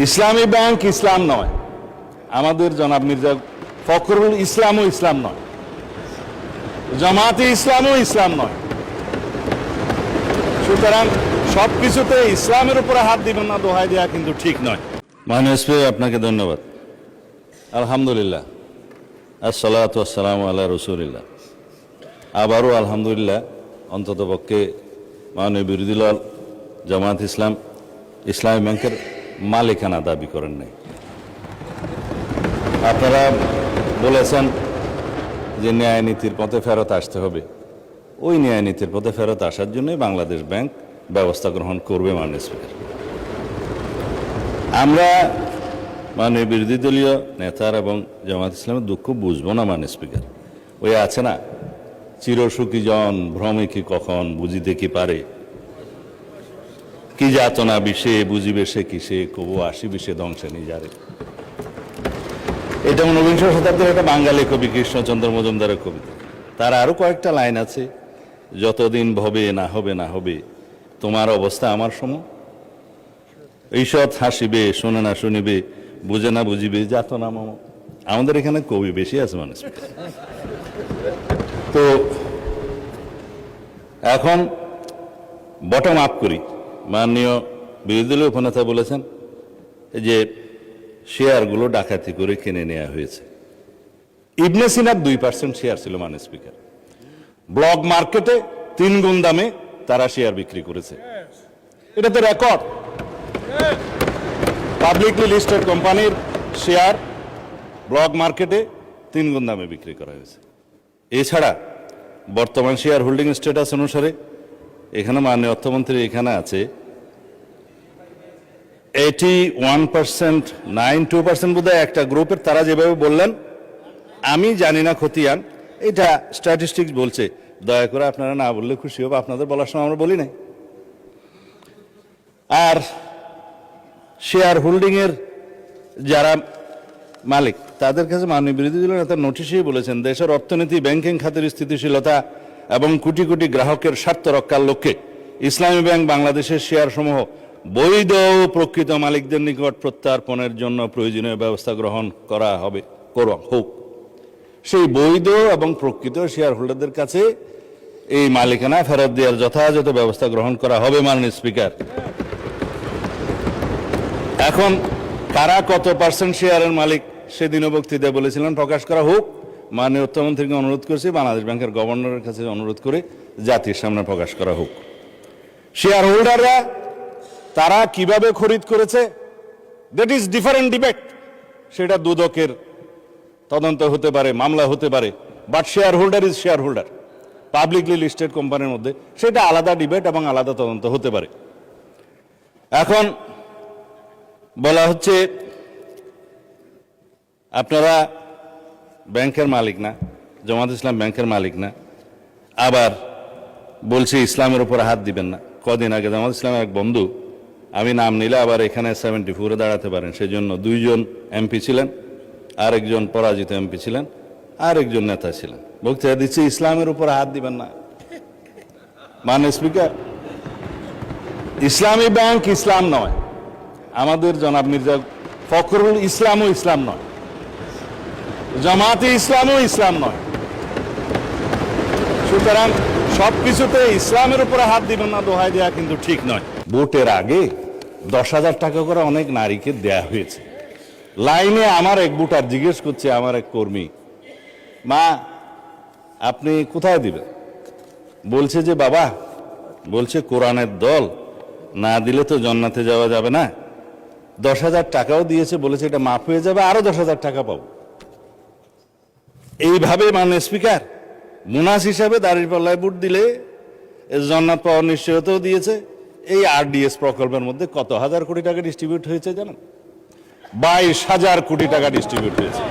ইসলামী bank ইসলাম নয়, আমাদের জনাব মির্জা ফখরুল ইসলামও ইসলাম নয়, জামাতে ইসলামও ইসলাম নয়। সুতরাং সবকিছুতে ইসলামের উপরে হাত দিবেন না দোহাই দেওয়া কিন্তু ঠিক নয়। মাননীয় স্পিকার, আপনাকে ধন্যবাদ। আলহামদুলিল্লাহ, আসসালাতু আসসালামু আলা রাসূলিল্লাহ। আবারও আলহামদুলিল্লাহ, অন্ততপক্ষে মাননীয় বিরোধী দল জামাত ইসলাম ইসলামী ব্যাংকের মালিকানা দাবি করেন নাই। আপনারা বলেছেন যে ন্যায় নীতির পথে ফেরত আসতে হবে, ওই ন্যায় নীতির পথে ফেরত আসার জন্যই বাংলাদেশ ব্যাংক ব্যবস্থা গ্রহণ করবে। মাননীয় স্পিকার, আমরা মাননীয় বিরোধী দলীয় নেতার এবং জামাত ইসলামের দুঃখ বুঝবো না। মাননীয় স্পিকার, ওই আছে না, চিরসুখী জন ভ্রমে কি কখন, বুঝিতে কি পারে, কি যাতনা বিষে বুঝিবে সে কিসে, কবু আসিবে সে ধ্বংসে নিজারে। এটা ঊনবিংশ শতাব্দীর একটা বাঙালি কবি কৃষ্ণচন্দ্র মজুমদারের কবিতা। তার আরো কয়েকটা লাইন আছে, যতদিন ভবে না হবে না হবে, তোমার অবস্থা আমার সম, ঈষৎ হাসিবে শোনে না শুনিবে, বুঝে না বুঝিবে যাতনা মম। আমাদের এখানে কবি বেশি আছে মানুষ। তো এখন বটম আপ করি। মাননীয় বিরোধী দলীয় উপনেতা বলেছেন যে শেয়ারগুলো ডাকাতি করে কিনে নেওয়া হয়েছে। ইবনে সিনার 2% শেয়ার ছিল। মাননীয় স্পিকার, ব্লক মার্কেটে 3 গুণ দামে তারা শেয়ার বিক্রি করেছে। এটা তো রেকর্ড। পাবলিকলি লিস্টেড কোম্পানির শেয়ার ব্লক মার্কেটে 3 গুণ দামে বিক্রি করা হয়েছে। এছাড়া বর্তমান শেয়ার হোল্ডিং স্ট্যাটাস অনুসারে এখানে মাননীয় অর্থমন্ত্রী এখানে আছে 81%, 92% বোধহয় একটা গ্রুপের, তারা যেভাবে বললেন আমি জানি না খতিয়ান, এটা স্ট্যাটিস্টিক্স বলছে। দয়া করে আপনারা না বললে খুশি হব, আপনাদের বলার সময় আমরা বলি নাই। আর শেয়ার হোল্ডিং এর যারা মালিক তাদের কাছে মাননীয় বিরোধী দলীয় নেতা নোটিশেই বলেছেন দেশের অর্থনীতি, ব্যাংকিং খাতের স্থিতিশীলতা এবং কোটি কোটি গ্রাহকের স্বার্থ রক্ষার লক্ষ্যে ইসলামী ব্যাংক বাংলাদেশের শেয়ার সমূহ বৈধ ও প্রকৃত মালিকদের নিকট প্রত্যার্পণের জন্য প্রয়োজনীয় ব্যবস্থা গ্রহণ করা হবে হোক। সেই বৈধ এবং প্রকৃত শেয়ার হোল্ডারদের কাছে এই মালিকানা ফেরত দেওয়ার যথাযথ ব্যবস্থা গ্রহণ করা হবে। মাননীয় স্পিকার, এখন কারা কত % শেয়ারের মালিক সেদিনও বক্তৃতায় বলেছিলেন প্রকাশ করা হোক। মাননীয় অর্থমন্ত্রীকে অনুরোধ করেছি, বাংলাদেশ ব্যাংকের গভর্নরের কাছে অনুরোধ করে জাতির সামনে প্রকাশ করা হোক। শেয়ার হোল্ডাররা তারা কিভাবে খরিদ করেছে, দ্যাট ইজ ডিফারেন্ট ডিবেট। সেটা দুদকের তদন্ত হতে পারে, মামলা হতে পারে, but share holder is share holder. Publicly listed কোম্পানির মধ্যে সেটা আলাদা ডিবেট এবং আলাদা তদন্ত হতে পারে। এখন বলা হচ্ছে আপনারা ব্যাংকের মালিক না, জামাত ইসলাম ব্যাংকের মালিক না, আবার বলছে ইসলামের উপর হাত দিবেন না। কদিন আগে জামাত ইসলামের এক বন্ধু, আমি নাম নিলে আবার এখানে 74-এ দাঁড়াতে পারেন, সেজন্য 2 জন এমপি ছিলেন, আরেকজন পরাজিত এমপি ছিলেন, আরেকজন নেতা ছিলেন, বক্তৃতা দিচ্ছে ইসলামের উপর হাত দিবেন না। মাননীয় স্পিকার, ইসলামী ব্যাংক ইসলাম নয়, আমাদের জনাব মির্জা ফখরুল ইসলামও ইসলাম নয়, জামাতে ইসলামও ইসলাম নয়। সুতরাং সবকিছুতে ইসলামের উপরে হাত দিবেন না দোহাই দেওয়া কিন্তু ঠিক নয়। ভোটের আগে 10,000 টাকা করে অনেক নারীকে দেয়া হয়েছে। লাইনে আমার এক ভোটার জিজ্ঞেস করছে, আমার এক কর্মী, মা আপনি কোথায় দিবেন? বলছে যে বাবা, বলছে কোরআনের দল না দিলে তো জান্নাতে যাওয়া যাবে না। 10,000 টাকাও দিয়েছে, বলেছে এটা মাফ হয়ে যাবে, আরো 10,000 টাকা পাবো। এইভাবে মাননীয় স্পিকার বোনাস হিসাবে দাঁড়িপাল্লায় ভোট দিলে জান্নাত পাওয়ার নিশ্চয়তাও দিয়েছে। এই RDS প্রকল্পের মধ্যে কত হাজার কোটি টাকা ডিস্ট্রিবিউট হয়েছে জানেন? 22,000 কোটি টাকা ডিস্ট্রিবিউট হয়েছে।